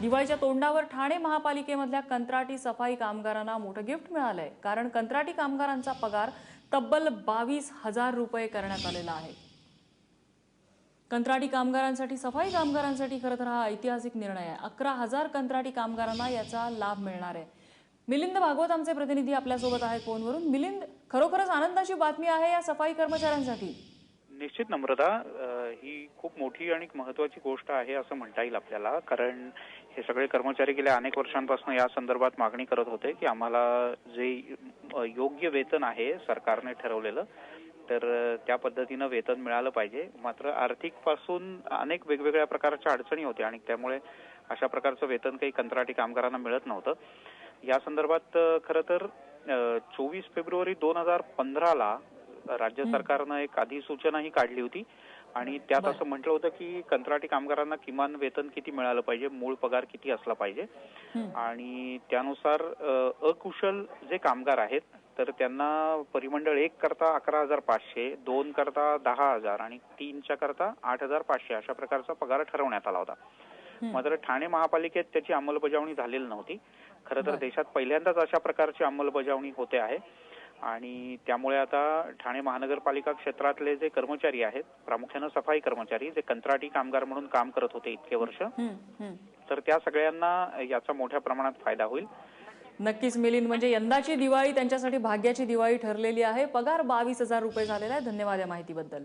दिवाळीच्या तोंडावर ठाणे महापालिकेमधल्या कंत्राटी सफाई कामगारांना मोठं गिफ्ट मिळालंय, कारण कंत्राटी कामगारांचा पगार तब्बल 22,000 रुपये करण्यात आलेला आहे। कंत्राटी कामगारांसाठी, सफाई कामगारांसाठी खरं तर हा ऐतिहासिक निर्णय आहे। 11,000 कंत्राटी कामगारांना याचा लाभ मिळणार आहे। मिलिंद भागवत आमचे प्रतिनिधी आपल्यासोबत आहेत फोनवरून। मिलिंद, खरोखरच आनंदाची बातमी आहे या सफाई कर्मचाऱ्यांसाठी। निश्चित नम्रता, ही खूप मोठी आणि महत्त्वाची गोष्ट आहे असं म्हणता येईल आपल्याला, कारण हे सगळे कर्मचारी गेल्या अनेक वर्षांपासून या संदर्भात मागणी करत होते की आम्हाला जे योग्य वेतन आहे सरकारने ठरवलेलं, तर त्या पद्धतीनं वेतन मिळालं पाहिजे। मात्र आर्थिक पासून अनेक वेगवेगळ्या प्रकारच्या अडचणी होत्या आणि त्यामुळे अशा प्रकारचं वेतन काही कंत्राटी कामगारांना मिळत नव्हतं। या संदर्भात खरं तर 24 फेब्रुवारी 2015ला राज्य सरकारनं एक अधिसूचनाही काढली होती आणि त्यात असं म्हटलं होतं की कंत्राटी कामगारांना किमान वेतन किती मिळालं पाहिजे, मूळ पगार किती असला पाहिजे आणि त्यानुसार अकुशल जे कामगार आहेत तर त्यांना परिमंडळ 1 करता 11,500, 2 करता 10,000 आणि 3च्या करता 8,500 अशा प्रकारचा पगार ठरवण्यात आला होता। मात्र ठाणे महापालिकेत त्याची अंमलबजावणी झालेली नव्हती। खरं तर देशात पहिल्यांदाच अशा प्रकारची अंमलबजावणी होते आहे आणि त्यामुळे आता ठाणे महानगरपालिका क्षेत्रातले जे कर्मचारी आहेत, प्रामुख्याने सफाई कर्मचारी जे कंत्राटी कामगार म्हणून काम करत होते इतके वर्ष, तर त्या सगळ्यांना याचा मोठ्या प्रमाणात फायदा होईल। नक्कीच मिलिंद, म्हणजे यंदाची दिवाळी त्यांच्यासाठी भाग्याची दिवाळी ठरलेली आहे। पगार 22,000 रुपये झालेला आहे। धन्यवाद या माहितीबद्दल।